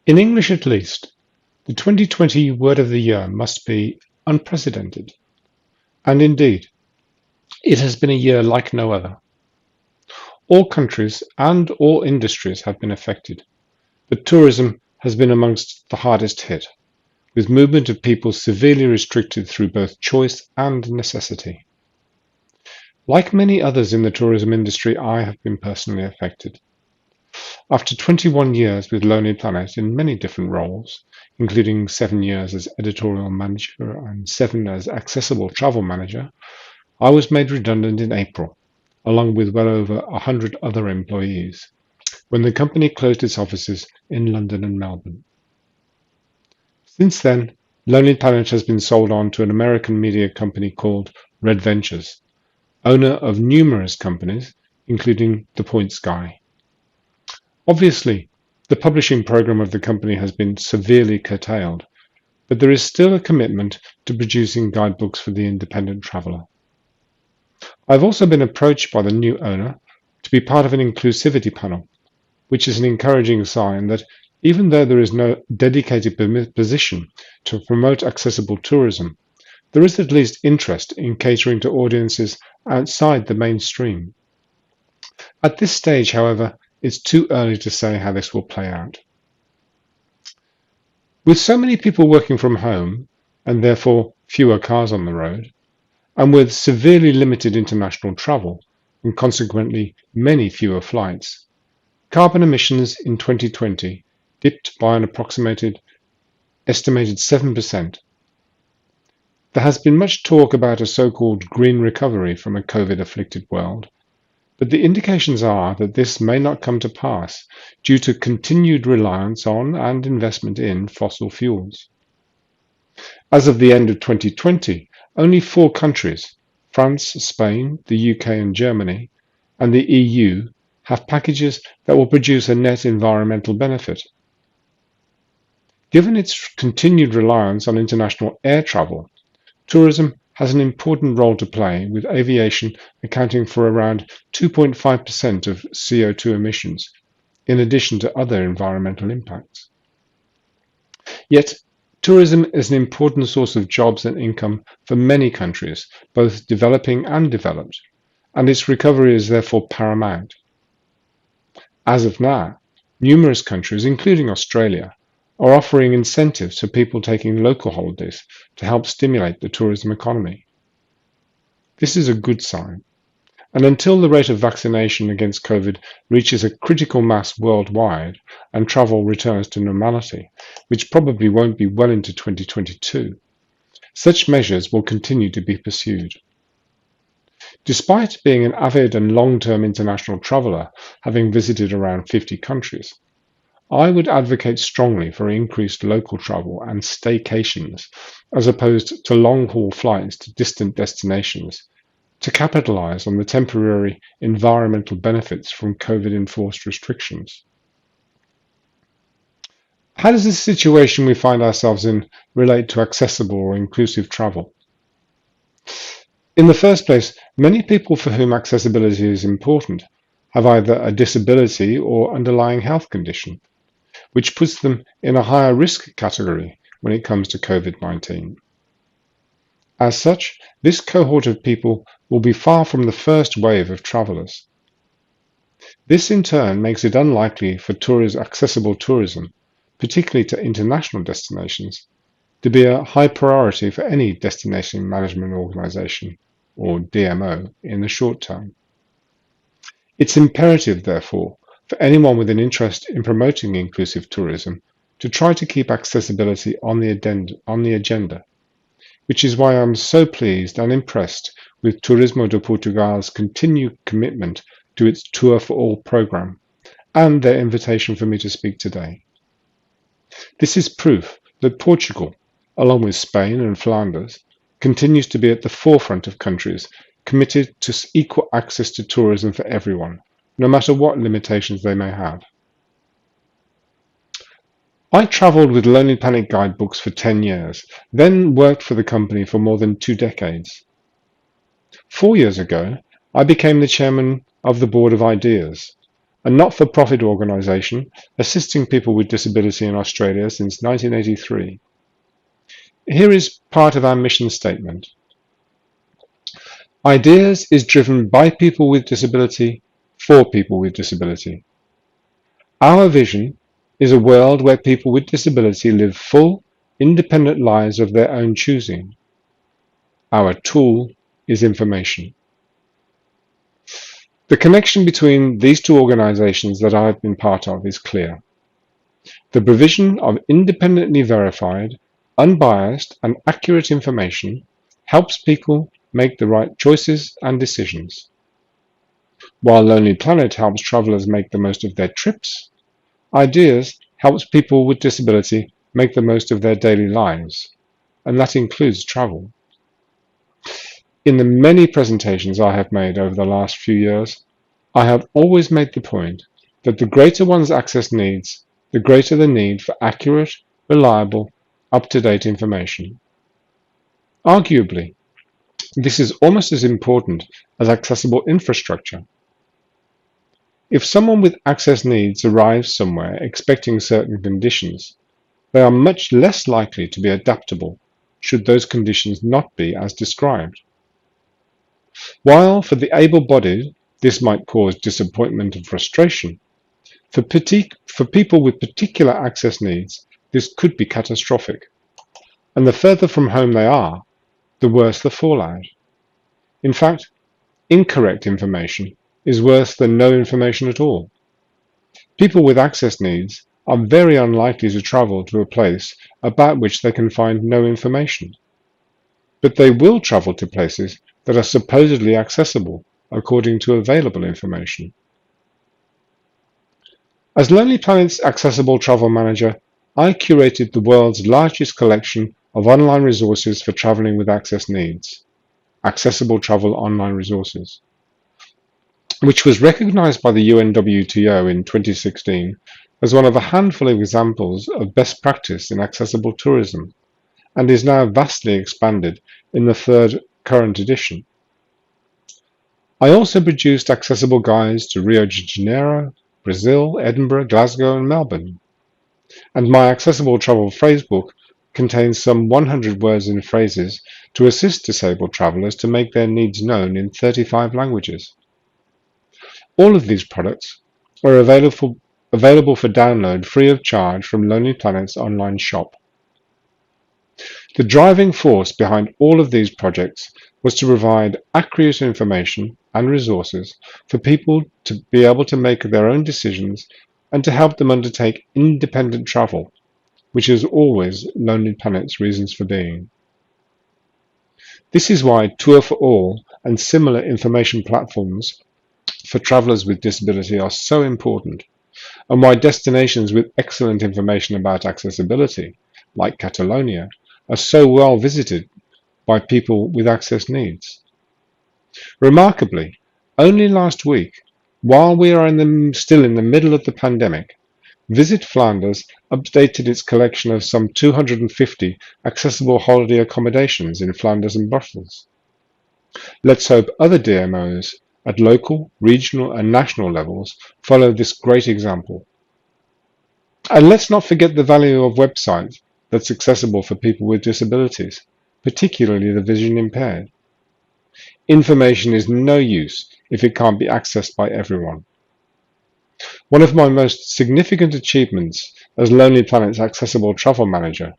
In English at least, the 2020 word of the year must be unprecedented. And indeed, it has been a year like no other. All countries and all industries have been affected, but tourism has been amongst the hardest hit, with movement of people severely restricted through both choice and necessity. Like many others in the tourism industry, I have been personally affected. After 21 years with Lonely Planet in many different roles, including 7 years as editorial manager and 7 as accessible travel manager, I was made redundant in April, along with well over 100 other employees, when the company closed its offices in London and Melbourne. Since then, Lonely Planet has been sold on to an American media company called Red Ventures, owner of numerous companies, including The Point Sky. Obviously, the publishing program of the company has been severely curtailed, but there is still a commitment to producing guidebooks for the independent traveller. I've also been approached by the new owner to be part of an inclusivity panel, which is an encouraging sign that even though there is no dedicated position to promote accessible tourism, there is at least interest in catering to audiences outside the mainstream. At this stage, however, it's too early to say how this will play out. With so many people working from home, and therefore fewer cars on the road, and with severely limited international travel, and consequently many fewer flights, carbon emissions in 2020 dipped by an estimated 7%. There has been much talk about a so-called green recovery from a COVID-afflicted world, but the indications are that this may not come to pass due to continued reliance on and investment in fossil fuels. As of the end of 2020, only 4 countries, France, Spain, the UK and Germany, and the EU, have packages that will produce a net environmental benefit. Given its continued reliance on international air travel, tourism has an important role to play, with aviation accounting for around 2.5% of CO2 emissions, in addition to other environmental impacts. Yet, tourism is an important source of jobs and income for many countries, both developing and developed, and its recovery is therefore paramount. As of now, numerous countries, including Australia, are offering incentives for people taking local holidays to help stimulate the tourism economy. This is a good sign, and until the rate of vaccination against COVID reaches a critical mass worldwide and travel returns to normality, which probably won't be well into 2022, such measures will continue to be pursued. Despite being an avid and long-term international traveller, having visited around 50 countries, I would advocate strongly for increased local travel and staycations, as opposed to long-haul flights to distant destinations, to capitalize on the temporary environmental benefits from COVID-enforced restrictions. How does this situation we find ourselves in relate to accessible or inclusive travel? In the first place, many people for whom accessibility is important have either a disability or underlying health condition, which puts them in a higher risk category when it comes to COVID-19. As such, this cohort of people will be far from the first wave of travellers. This in turn makes it unlikely for accessible tourism, particularly to international destinations, to be a high priority for any destination management organisation, or DMO, in the short term. It's imperative, therefore, for anyone with an interest in promoting inclusive tourism to try to keep accessibility on the agenda, which is why I'm so pleased and impressed with Turismo de Portugal's continued commitment to its Tour for All programme and their invitation for me to speak today. This is proof that Portugal, along with Spain and Flanders, continues to be at the forefront of countries committed to equal access to tourism for everyone, no matter what limitations they may have. I travelled with Lonely Planet guidebooks for 10 years, then worked for the company for more than 2 decades. 4 years ago, I became the chairman of the Board of Ideas, a not-for-profit organisation assisting people with disability in Australia since 1983. Here is part of our mission statement. Ideas is driven by people with disability for people with disability. Our vision is a world where people with disability live full, independent lives of their own choosing. Our tool is information. The connection between these two organisations that I have been part of is clear. The provision of independently verified, unbiased and accurate information helps people make the right choices and decisions. While Lonely Planet helps travellers make the most of their trips, Ideas helps people with disability make the most of their daily lives, and that includes travel. In the many presentations I have made over the last few years, I have always made the point that the greater one's access needs, the greater the need for accurate, reliable, up-to-date information. Arguably, this is almost as important as accessible infrastructure. If someone with access needs arrives somewhere expecting certain conditions, they are much less likely to be adaptable should those conditions not be as described. While for the able-bodied this might cause disappointment and frustration, for people with particular access needs this could be catastrophic, and the further from home they are, the worse the fallout. In fact, incorrect information is worse than no information at all. People with access needs are very unlikely to travel to a place about which they can find no information. But they will travel to places that are supposedly accessible according to available information. As Lonely Planet's Accessible Travel Manager, I curated the world's largest collection of online resources for traveling with access needs, Accessible Travel Online Resources, which was recognized by the UNWTO in 2016 as one of a handful of examples of best practice in accessible tourism, and is now vastly expanded in the third current edition. I also produced accessible guides to Rio de Janeiro, Brazil, Edinburgh, Glasgow and Melbourne, and my Accessible Travel Phrasebook contains some 100 words and phrases to assist disabled travellers to make their needs known in 35 languages. All of these products are available for download free of charge from Lonely Planet's online shop. The driving force behind all of these projects was to provide accurate information and resources for people to be able to make their own decisions and to help them undertake independent travel, which is always Lonely Planet's reasons for being. This is why Tour for All and similar information platforms for travellers with disability are so important, and why destinations with excellent information about accessibility, like Catalonia, are so well visited by people with access needs. Remarkably, only last week, while we are still in the middle of the pandemic, Visit Flanders updated its collection of some 250 accessible holiday accommodations in Flanders and Brussels. Let's hope other DMOs at local, regional and national levels follow this great example. And let's not forget the value of websites that's accessible for people with disabilities, particularly the vision impaired. Information is no use if it can't be accessed by everyone. One of my most significant achievements as Lonely Planet's Accessible Travel Manager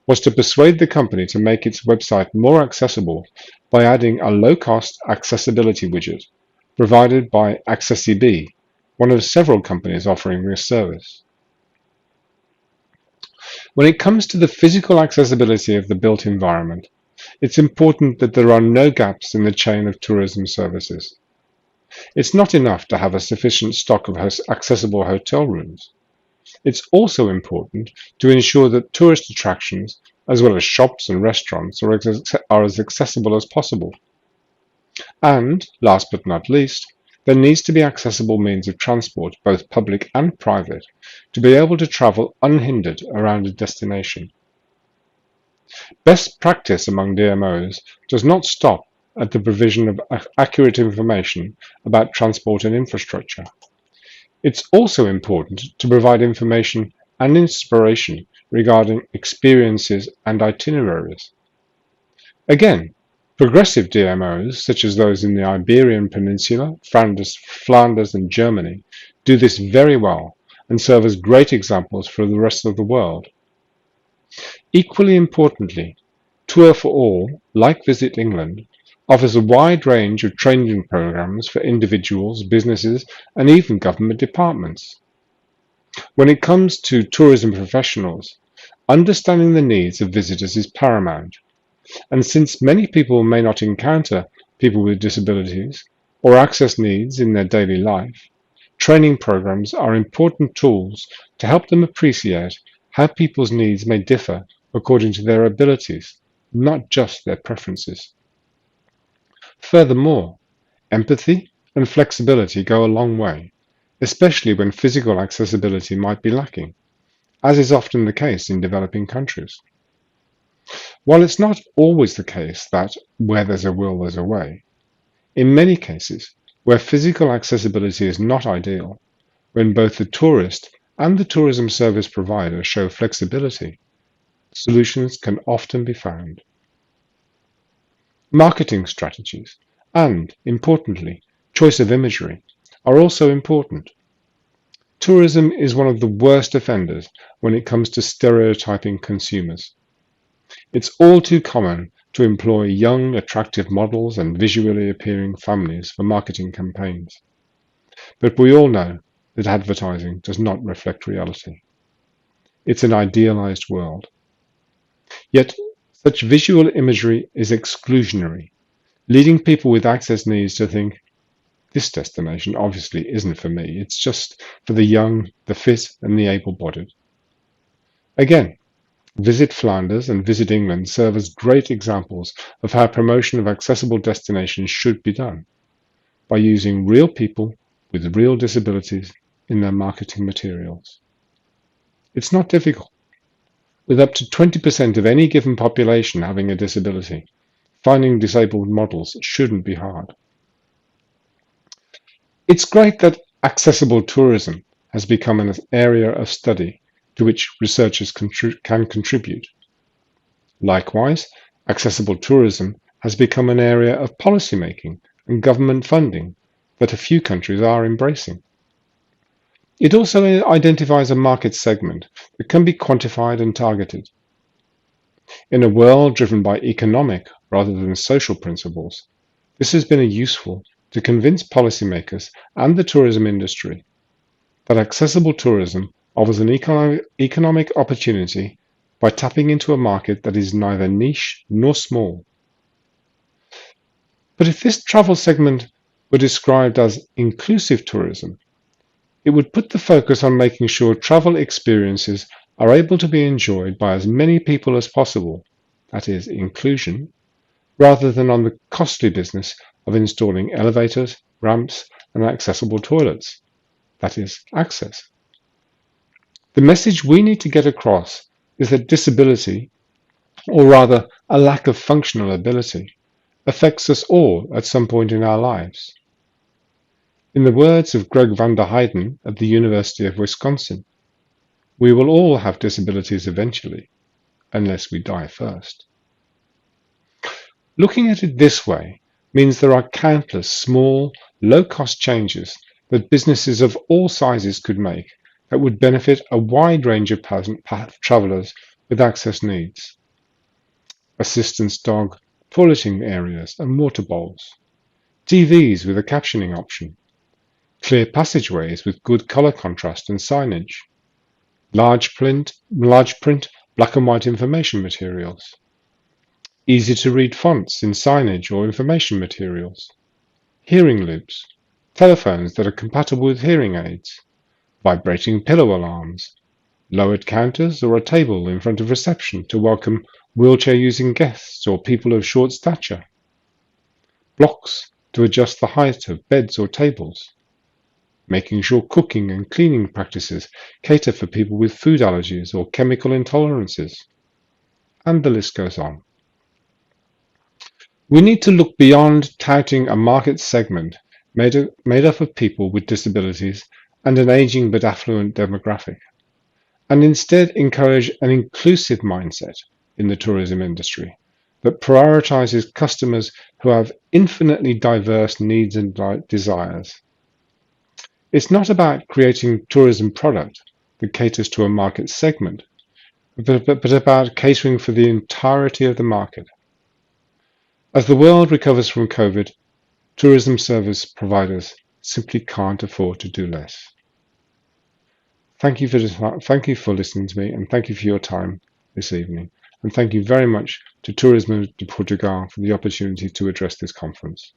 was to persuade the company to make its website more accessible by adding a low-cost accessibility widget provided by Accessib, one of several companies offering this service. When it comes to the physical accessibility of the built environment, it's important that there are no gaps in the chain of tourism services. It's not enough to have a sufficient stock of accessible hotel rooms. It's also important to ensure that tourist attractions, as well as shops and restaurants, are as accessible as possible. And, last but not least, there needs to be accessible means of transport, both public and private, to be able to travel unhindered around a destination. Best practice among DMOs does not stop at the provision of accurate information about transport and infrastructure. It's also important to provide information and inspiration regarding experiences and itineraries. Again, progressive DMOs, such as those in the Iberian Peninsula, Flanders and Germany, do this very well and serve as great examples for the rest of the world. Equally importantly, Tour for All, like Visit England, offers a wide range of training programs for individuals, businesses, and even government departments. When it comes to tourism professionals, understanding the needs of visitors is paramount. And since many people may not encounter people with disabilities or access needs in their daily life, training programs are important tools to help them appreciate how people's needs may differ according to their abilities, not just their preferences. Furthermore, empathy and flexibility go a long way, especially when physical accessibility might be lacking, as is often the case in developing countries. While it's not always the case that where there's a will, there's a way, in many cases, where physical accessibility is not ideal, when both the tourist and the tourism service provider show flexibility, solutions can often be found. Marketing strategies and, importantly, choice of imagery are also important. Tourism is one of the worst offenders when it comes to stereotyping consumers. It's all too common to employ young, attractive models and visually appealing families for marketing campaigns. But we all know that advertising does not reflect reality. It's an idealized world. Yet, such visual imagery is exclusionary, leading people with access needs to think, this destination obviously isn't for me, it's just for the young, the fit, and the able-bodied. Again, Visit Flanders and Visit England serve as great examples of how promotion of accessible destinations should be done, by using real people with real disabilities in their marketing materials. It's not difficult. With up to 20% of any given population having a disability, finding disabled models shouldn't be hard. It's great that accessible tourism has become an area of study to which researchers can contribute. Likewise, accessible tourism has become an area of policymaking and government funding that a few countries are embracing. It also identifies a market segment that can be quantified and targeted. In a world driven by economic rather than social principles, this has been useful to convince policymakers and the tourism industry that accessible tourism offers an economic opportunity by tapping into a market that is neither niche nor small. But if this travel segment were described as inclusive tourism, it would put the focus on making sure travel experiences are able to be enjoyed by as many people as possible, that is, inclusion, rather than on the costly business of installing elevators, ramps, and accessible toilets, that is, access. The message we need to get across is that disability, or rather a lack of functional ability, affects us all at some point in our lives. In the words of Greg van der Heijden at the University of Wisconsin, we will all have disabilities eventually, unless we die first. Looking at it this way means there are countless small, low-cost changes that businesses of all sizes could make that would benefit a wide range of travellers with access needs. Assistance dog, toileting areas and water bowls, TVs with a captioning option, clear passageways with good colour contrast and signage, large print black and white information materials, easy to read fonts in signage or information materials, hearing loops, telephones that are compatible with hearing aids, vibrating pillow alarms, lowered counters or a table in front of reception to welcome wheelchair-using guests or people of short stature, blocks to adjust the height of beds or tables, making sure cooking and cleaning practices cater for people with food allergies or chemical intolerances, and the list goes on. We need to look beyond touting a market segment made up of people with disabilities and an aging but affluent demographic, and instead encourage an inclusive mindset in the tourism industry that prioritizes customers who have infinitely diverse needs and desires. It's not about creating tourism product that caters to a market segment, but about catering for the entirety of the market. As the world recovers from COVID, tourism service providers simply can't afford to do less. Thank you for listening to me, and thank you for your time this evening. And thank you very much to Turismo de Portugal for the opportunity to address this conference.